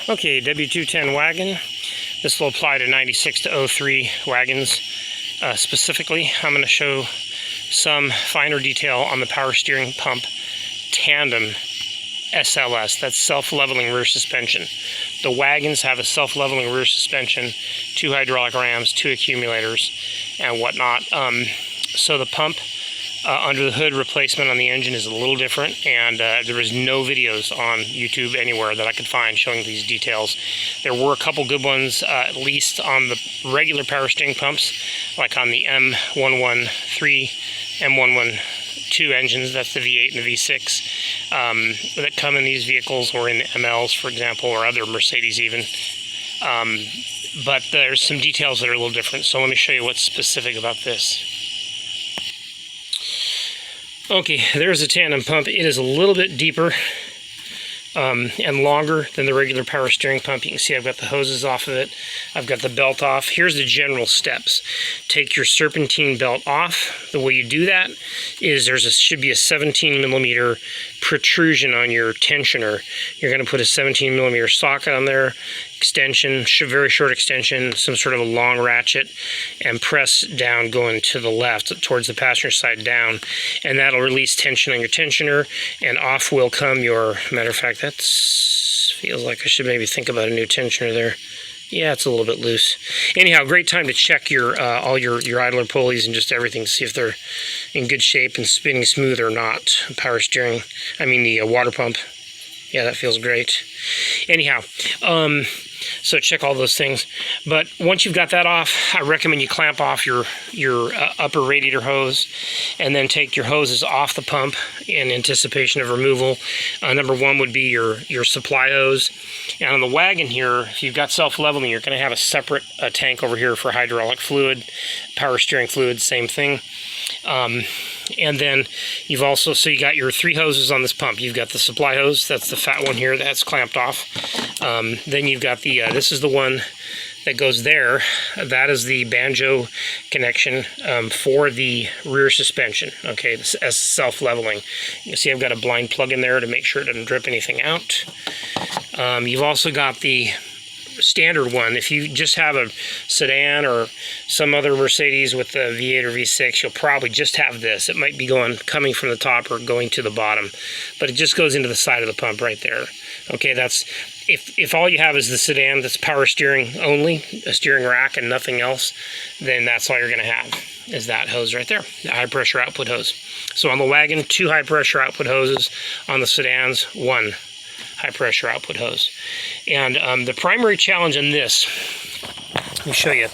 Okay, W210 Wagon. This will apply to 96 to 03 wagons specifically. I'm going to show some finer detail on the power steering pump tandem SLS. That's self-leveling rear suspension. The wagons have a self-leveling rear suspension, 2 hydraulic rams, 2 accumulators, and whatnot. So the pump under the hood replacement on the engine is a little different, and there was no videos on YouTube anywhere that I could find showing these details. There were a couple good ones, at least on the regular power steering pumps, like on the M113, M112 engines, that's the V8 and the V6, that come in these vehicles, or in the MLs, for example, or other Mercedes even. But there's some details that are a little different, so let me show you what's specific about this. Okay, there's a tandem pump. It is a little bit deeper and longer than the regular power steering pump. You can see I've got the hoses off of it. I've got the belt off. Here's the general steps. Take your serpentine belt off. The way you do that is should be a 17 millimeter protrusion on your tensioner. You're going to put a 17 millimeter socket on there, extension, very short extension, some sort of a long ratchet, and press down going to the left towards the passenger side down, and that'll release tension on your tensioner, and off will come your, matter of fact, that feels like I should maybe think about a new tensioner there. Yeah, it's a little bit loose. Anyhow, great time to check your all your idler pulleys and just everything to see if they're in good shape and spinning smooth or not. Power steering, I mean the water pump. Yeah, that feels great. Anyhow, so check all those things. But once you've got that off, I recommend you clamp off your upper radiator hose, and then take your hoses off the pump in anticipation of removal. Number one would be your supply hose. And on the wagon here, if you've got self-leveling, you're going to have a separate tank over here for hydraulic fluid, power steering fluid, same thing. And then you've also, so you got your 3 hoses on this pump. You've got the supply hose, that's the fat one here, that's clamped off. Then you've got the, this is the one that goes there. That is the banjo connection for the rear suspension. Okay, this is self-leveling. You can see I've got a blind plug in there to make sure it doesn't drip anything out. You've also got the standard one. If you just have a sedan or some other Mercedes with the V8 or V6, you'll probably just have this. It might be coming from the top or going to the bottom, but it just goes into the side of the pump right there. Okay, that's if all you have is the sedan that's power steering only, a steering rack and nothing else, then that's all you're going to have is that hose right there, the high pressure output hose. So on the wagon, 2 high pressure output hoses. On the sedans, 1 high pressure output hose. And the primary challenge in this, let me show you.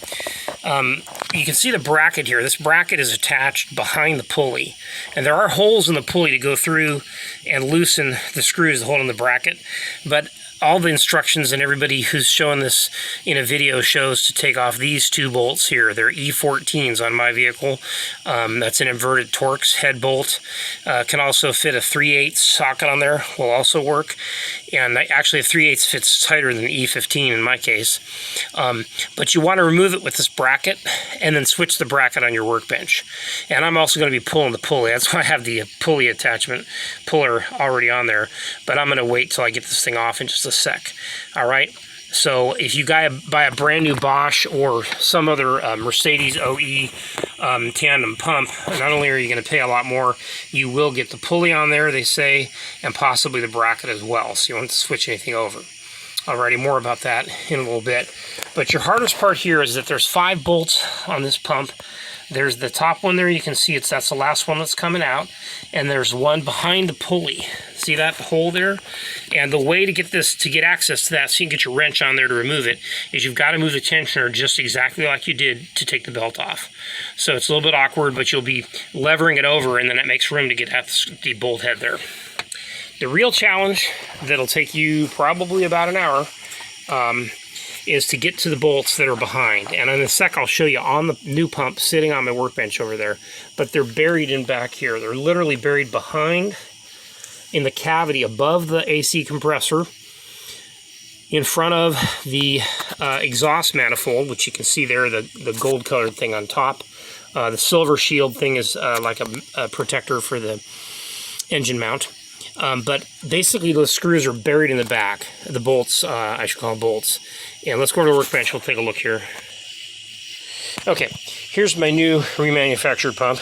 You can see the bracket here. This bracket is attached behind the pulley, and there are holes in the pulley to go through and loosen the screws holding the bracket, but all the instructions and everybody who's showing this in a video shows to take off these 2 bolts here. They're E14s on my vehicle. That's an inverted Torx head bolt. Can also fit a 3/8 socket on there, will also work. And actually a 3/8 fits tighter than E15 in my case. But you want to remove it with this bracket and then switch the bracket on your workbench. And I'm also going to be pulling the pulley. That's why I have the pulley attachment puller already on there. But I'm going to wait till I get this thing off in just a sec. All right. So if you buy a brand new Bosch or some other Mercedes OE tandem pump, not only are you going to pay a lot more, you will get the pulley on there, they say, and possibly the bracket as well. So you won't have to switch anything over. Alrighty, more about that in a little bit. But your hardest part here is that there's 5 bolts on this pump. There's the top one there, you can see that's the last one that's coming out, and there's one behind the pulley. See that hole there? And the way to get access to that, so you can get your wrench on there to remove it, is you've got to move the tensioner just exactly like you did to take the belt off. So it's a little bit awkward, but you'll be levering it over, and then that makes room to get at the bolt head there. The real challenge that'll take you probably about an hour is to get to the bolts that are behind. And in a sec, I'll show you on the new pump sitting on my workbench over there. But they're buried in back here. They're literally buried behind in the cavity above the AC compressor, in front of the exhaust manifold, which you can see there, the gold colored thing on top. The silver shield thing is like a protector for the engine mount. But basically those screws are buried in the back. The bolts, I should call them bolts. And let's go to the workbench, we'll take a look here. Okay, here's my new remanufactured pump.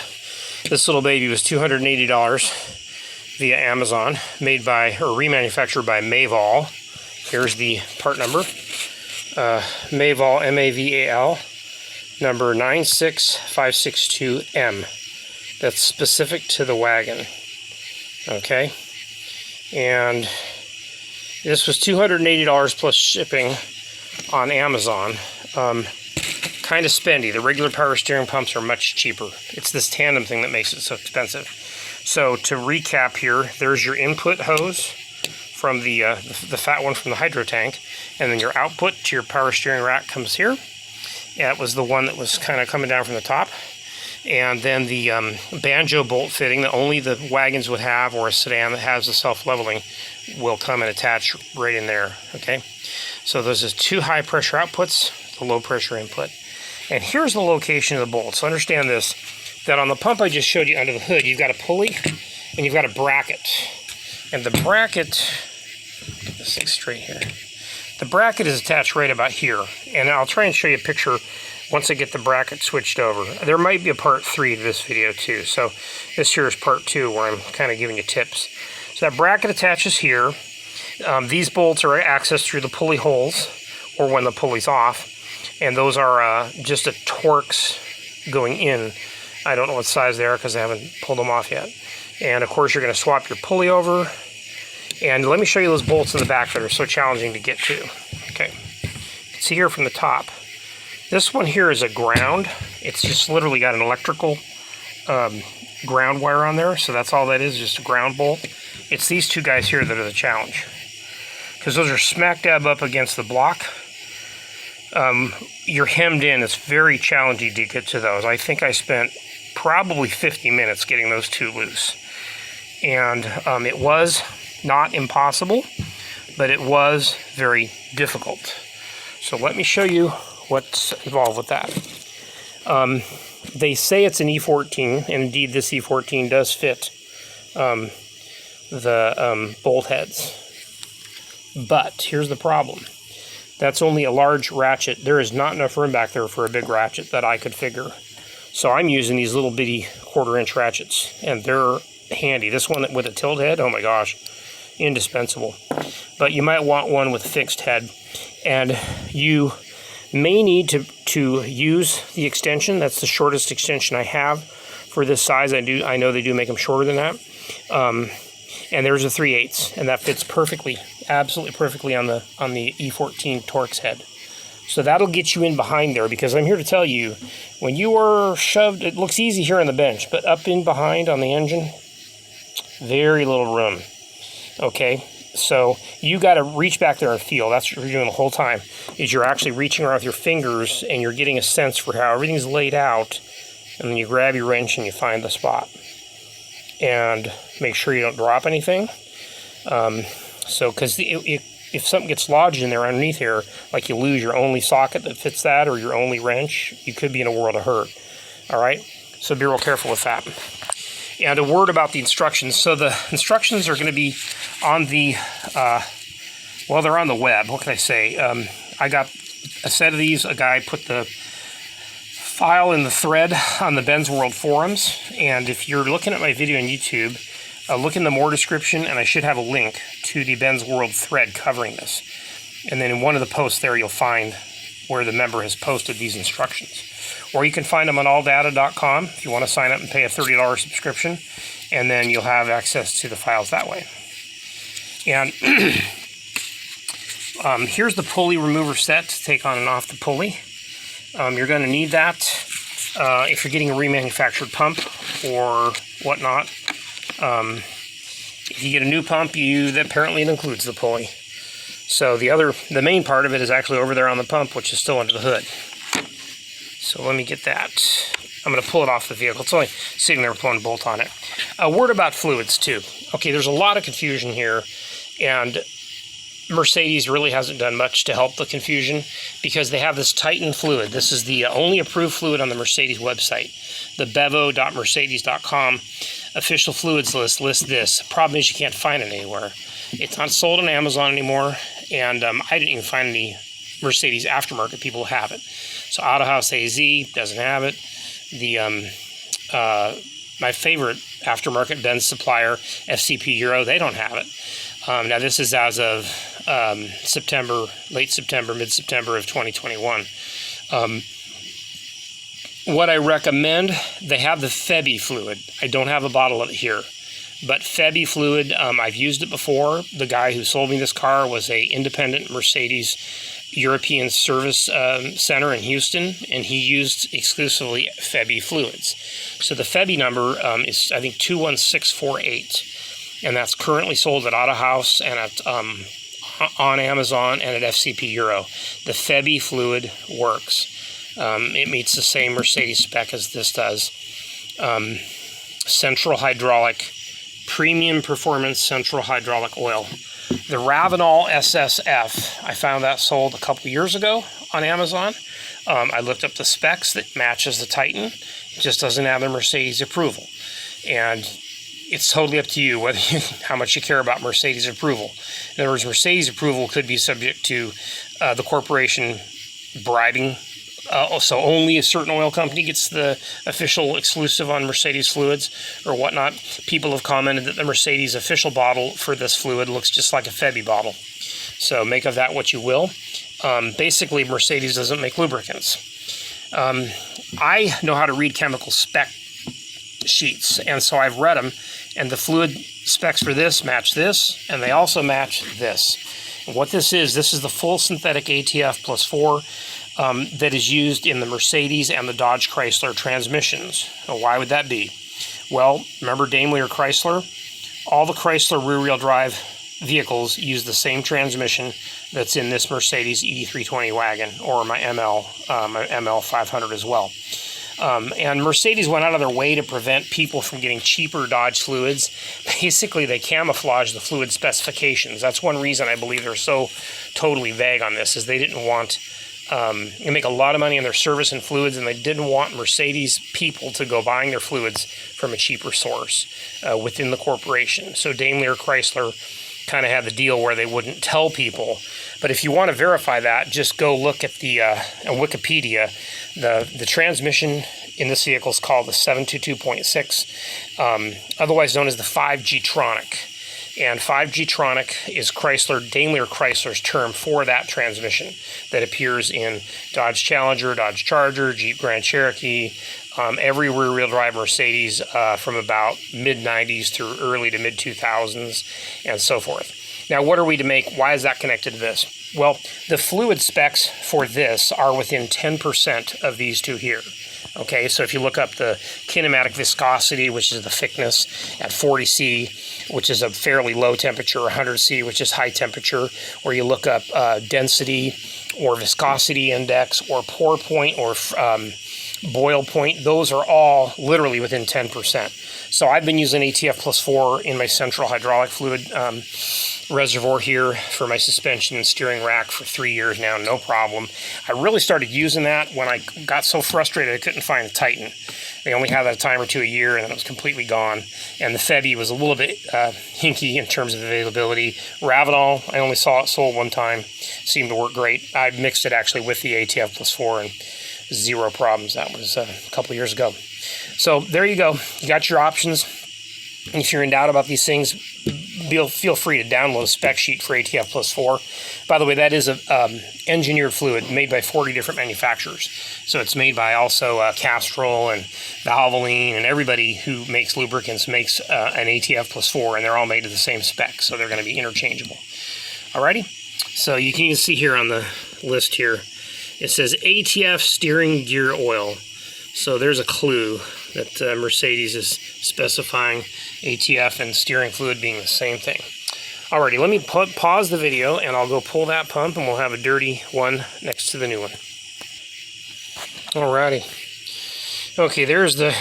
This little baby was $280 via Amazon, made by, or remanufactured by Maval. Here's the part number. Maval, M-A-V-A-L, number 96562M. That's specific to the Wagon. Okay, and this was $280 plus shipping on Amazon. Kind of spendy. The regular power steering pumps are much cheaper. It's this tandem thing that makes it so expensive. So to recap here, there's your input hose from the fat one from the hydro tank, and then your output to your power steering rack comes here. Yeah, it was the one that was kind of coming down from the top. And then the banjo bolt fitting that only the Wagons would have, or a sedan that has the self-leveling, will come and attach right in there. Okay, so those are 2 high pressure outputs, the low pressure input. And here's the location of the bolts. So understand this, that on the pump I just showed you under the hood, you've got a pulley and you've got a bracket. And the bracket, this thing's straight here. The bracket is attached right about here. And I'll try and show you a picture once I get the bracket switched over. There might be a part 3 to this video too. So this here is part 2 where I'm kind of giving you tips. So that bracket attaches here. These bolts are accessed through the pulley holes or when the pulley's off. And those are just a Torx going in. I don't know what size they are because I haven't pulled them off yet. And of course you're going to swap your pulley over. And let me show you those bolts in the back that are so challenging to get to. Okay, you can see here from the top. This one here is a ground. It's just literally got an electrical ground wire on there. So that's all that is, just a ground bolt. It's these 2 guys here that are the challenge. Because those are smack dab up against the block. You're hemmed in. It's very challenging to get to those. I think I spent probably 50 minutes getting those 2 loose. And it was not impossible, but it was very difficult. So let me show you what's involved with that. They say it's an E14, and indeed this E14 does fit the bolt heads. But here's the problem. That's only a large ratchet. There is not enough room back there for a big ratchet that I could figure. So I'm using these little bitty 1/4-inch ratchets, and they're handy. This one with a tilt head, oh my gosh, indispensable. But you might want one with a fixed head, and you may need to use the extension. That's the shortest extension I have for this size. I know they do make them shorter than that. And there's a 3/8, and that fits perfectly, absolutely perfectly on the E14 Torx head. So that'll get you in behind there, because I'm here to tell you, when you are shoved, it looks easy here on the bench, but up in behind on the engine, very little room. Okay, so you got to reach back there and feel. That's what you're doing the whole time, is you're actually reaching around with your fingers and you're getting a sense for how everything's laid out, and then you grab your wrench and you find the spot. And make sure you don't drop anything. Because if something gets lodged in there underneath here, like you lose your only socket that fits that or your only wrench, you could be in a world of hurt. All right, so be real careful with that. And a word about the instructions. So the instructions are going to be on the, well, they're on the web. What can I say? I got a set of these. A guy put the file in the thread on the Ben's World forums, and if you're looking at my video on YouTube, look in the more description, and I should have a link to the Ben's World thread covering this. And then in one of the posts there, you'll find where the member has posted these instructions. Or you can find them on alldata.com if you want to sign up and pay a $30 subscription, and then you'll have access to the files that way. And here's the pulley remover set to take on and off the pulley. You're going to need that if you're getting a remanufactured pump or whatnot. If you get a new pump, apparently it includes the pulley. So the main part of it is actually over there on the pump, which is still under the hood. So let me get that. I'm going to pull it off the vehicle. It's only sitting there with one bolt on it. A word about fluids too. Okay, there's a lot of confusion here, and Mercedes really hasn't done much to help the confusion because they have this Titan fluid. This is the only approved fluid on the Mercedes website, the bevo.mercedes.com. official fluids list lists this. The problem is you can't find it anywhere. It's not sold on Amazon anymore, and I didn't even find any Mercedes aftermarket people who have it. So Auto House AZ doesn't have it. The my favorite aftermarket Benz supplier, FCP Euro, they don't have it. Now this is as of September, late September, mid-September of 2021. What I recommend, they have the Febi fluid. I don't have a bottle of it here, but Febi fluid, I've used it before. The guy who sold me this car was a independent Mercedes European service center in Houston, and he used exclusively Febi fluids. So the Febi number is, I think, 21648, and that's currently sold at Auto House and at on Amazon and at FCP Euro. The Febi fluid works. It meets the same Mercedes spec as this does. Central hydraulic, premium performance central hydraulic oil. The Ravenol SSF, I found that sold a couple years ago on Amazon. I looked up the specs that matches the Titan. It just doesn't have the Mercedes approval. And it's totally up to you whether how much you care about Mercedes approval. In other words, Mercedes approval could be subject to the corporation bribing. So only a certain oil company gets the official exclusive on Mercedes fluids or whatnot. People have commented that the Mercedes official bottle for this fluid looks just like a Febi bottle. So make of that what you will. Basically, Mercedes doesn't make lubricants. I know how to read chemical spec sheets, and so I've read them, and the fluid specs for this match this, and they also match this. And what this is the full synthetic ATF plus 4 that is used in the Mercedes and the Dodge Chrysler transmissions. Now, why would that be? Well, remember Daimler Chrysler? All the Chrysler rear-wheel drive vehicles use the same transmission that's in this Mercedes E320 wagon, or my ML 500 as well. And Mercedes went out of their way to prevent people from getting cheaper Dodge fluids. Basically, they camouflage the fluid specifications. That's one reason I believe they're so totally vague on this, is they didn't want... they make a lot of money on their service and fluids, and they didn't want Mercedes people to go buying their fluids from a cheaper source within the corporation. So Daimler Chrysler kind of had the deal where they wouldn't tell people. But if you want to verify that, just go look at the Wikipedia. The transmission in this vehicle is called the 722.6, otherwise known as the 5G-tronic. And 5G-tronic is Daimler Chrysler's term for that transmission that appears in Dodge Challenger, Dodge Charger, Jeep Grand Cherokee, every rear-wheel drive Mercedes from about mid-90s through early to mid-2000s, and so forth. Now, what are we to make? Why is that connected to this? Well, the fluid specs for this are within 10% of these two here. Okay, so if you look up the kinematic viscosity, which is the thickness, at 40C, which is a fairly low temperature, 100C, which is high temperature, or you look up density or viscosity index or pour point or boil point, those are all literally within 10%. So I've been using ATF plus 4 in my central hydraulic fluid reservoir here for my suspension and steering rack for 3 years now, no problem. I really started using that when I got so frustrated I couldn't find a Titan. They only had that a time or two a year, and then it was completely gone. And the Febi was a little bit hinky in terms of availability. Ravenol, I only saw it sold one time. Seemed to work great. I mixed it actually with the ATF plus 4 and zero problems. That was a couple years ago. So there you go. You got your options. And if you're in doubt about these things, feel free to download a spec sheet for ATF plus 4. By the way, that is a engineered fluid made by 40 different manufacturers. So it's made by also Castrol and Valvoline, and everybody who makes lubricants makes an ATF plus 4, and they're all made to the same spec, so they're going to be interchangeable. Alrighty? So you can even see here on the list here, it says ATF steering gear oil. So there's a clue that Mercedes is specifying ATF and steering fluid being the same thing. Alrighty, let me pause the video and I'll go pull that pump, and we'll have a dirty one next to the new one. Alrighty. Okay, there's the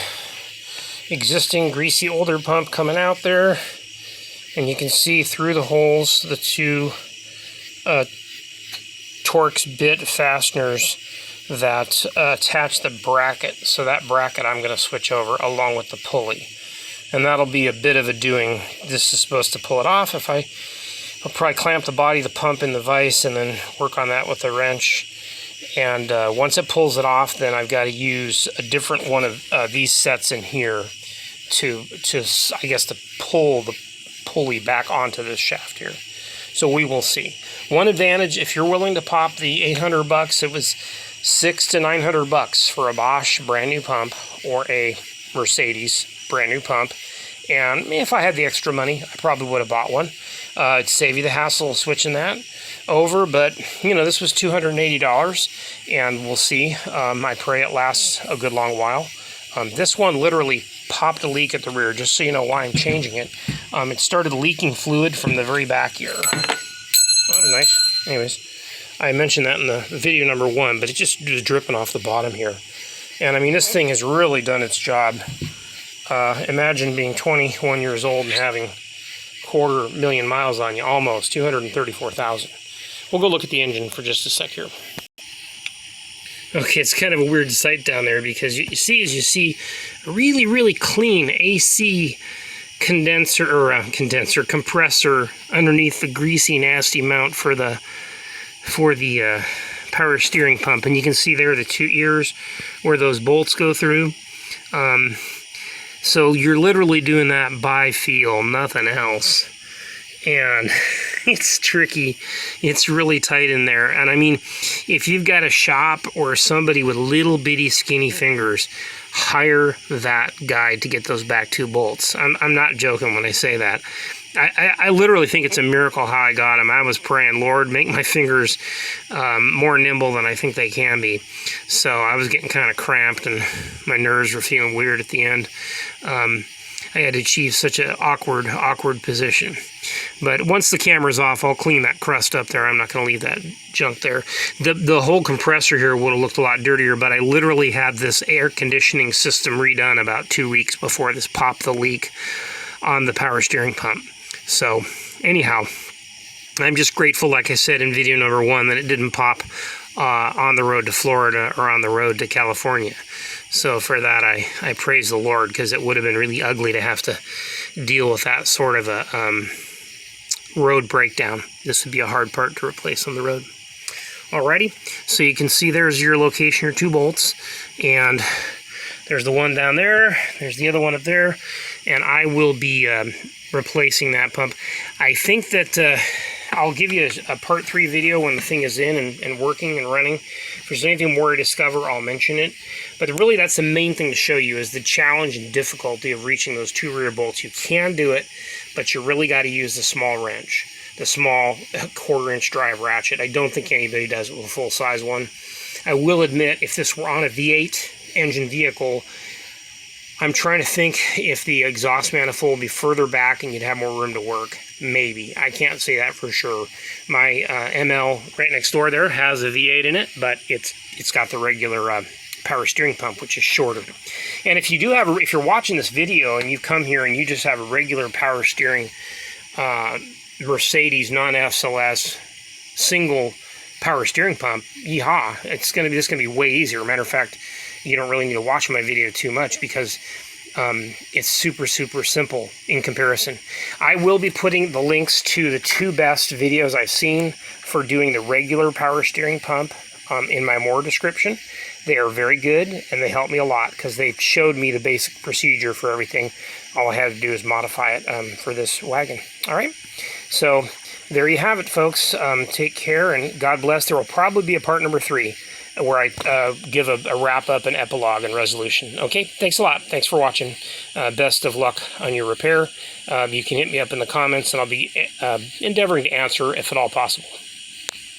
existing greasy older pump coming out there, and you can see through the holes the two Torx bit fasteners that attach the bracket. So that bracket I'm going to switch over along with the pulley. and that'll be a bit of a doing. This is supposed to pull it off. I'll probably clamp the body of the pump in the vise and then work on that with a wrench. And once it pulls it off, then I've got to use a different one of these sets in here to I guess to pull the pulley back onto this shaft here. So we will see. One advantage, if you're willing to pop the $800, it was $600 to $900 for a Bosch brand new pump or a Mercedes brand new pump. And if I had the extra money, I probably would have bought one. It'd save you the hassle of switching that over, but you know, this was $280, and we'll see. I pray it lasts a good long while. This one literally popped a leak at the rear, just so you know why I'm changing it. It started leaking fluid from the very back here. Oh, nice. Anyways, I mentioned that in the video number 1, but it just was dripping off the bottom here. And I mean, this thing has really done its job. Imagine being 21 years old and having 250,000 miles on you, almost 234,000. We'll go look at the engine for just a sec here. Okay, it's kind of a weird sight down there because you see a really, really clean AC compressor underneath the greasy, nasty mount for the power steering pump, and you can see there the 2 ears where those bolts go through. So you're literally doing that by feel, nothing else. And it's tricky. It's really tight in there. And I mean, if you've got a shop or somebody with little bitty skinny fingers, hire that guy to get those back 2 bolts. I'm not joking when I say that. I literally think it's a miracle how I got them. I was praying, Lord, make my fingers more nimble than I think they can be. So I was getting kind of cramped and my nerves were feeling weird at the end. I had to achieve such an awkward position. But once the camera's off, I'll clean that crust up there. I'm not going to leave that junk there. The whole compressor here would have looked a lot dirtier, but I literally had this air conditioning system redone about 2 weeks before this popped the leak on the power steering pump. So anyhow, I'm just grateful, like I said in video number 1, that it didn't pop on the road to Florida or on the road to California. So for that, I praise the Lord, because it would have been really ugly to have to deal with that sort of a road breakdown. This would be a hard part to replace on the road. Alrighty, so you can see there's your location, your 2 bolts, and there's the one down there, there's the other one up there, and I will be replacing that pump. I think that I'll give you a part 3 video when the thing is in and working and running. If there's anything more to discover, I'll mention it. But really, that's the main thing to show you, is the challenge and difficulty of reaching those 2 rear bolts. You can do it, but you really got to use the small wrench, the small 1/4 inch drive ratchet. I don't think anybody does it with a full-size one. I will admit, if this were on a V8 engine vehicle, I'm trying to think if the exhaust manifold would be further back and you'd have more room to work. Maybe. I can't say that for sure. My ML right next door there has a V8 in it, but it's got the regular power steering pump, which is shorter. And if you do have, if you're watching this video and you come here and you just have a regular power steering Mercedes non-SLS single power steering pump, yeehaw, this is going to be way easier. Matter of fact, you don't really need to watch my video too much, because it's super simple in comparison. I will be putting the links to the 2 best videos I've seen for doing the regular power steering pump in my more description. They are very good, and they help me a lot because they showed me the basic procedure for everything. All I had to do is modify it for this wagon. All right, so there you have it, folks. Take care, and God bless. There will probably be a part number 3 where I give a wrap-up and epilogue and resolution. Okay, thanks a lot. Thanks for watching. Best of luck on your repair. You can hit me up in the comments, and I'll be endeavoring to answer if at all possible.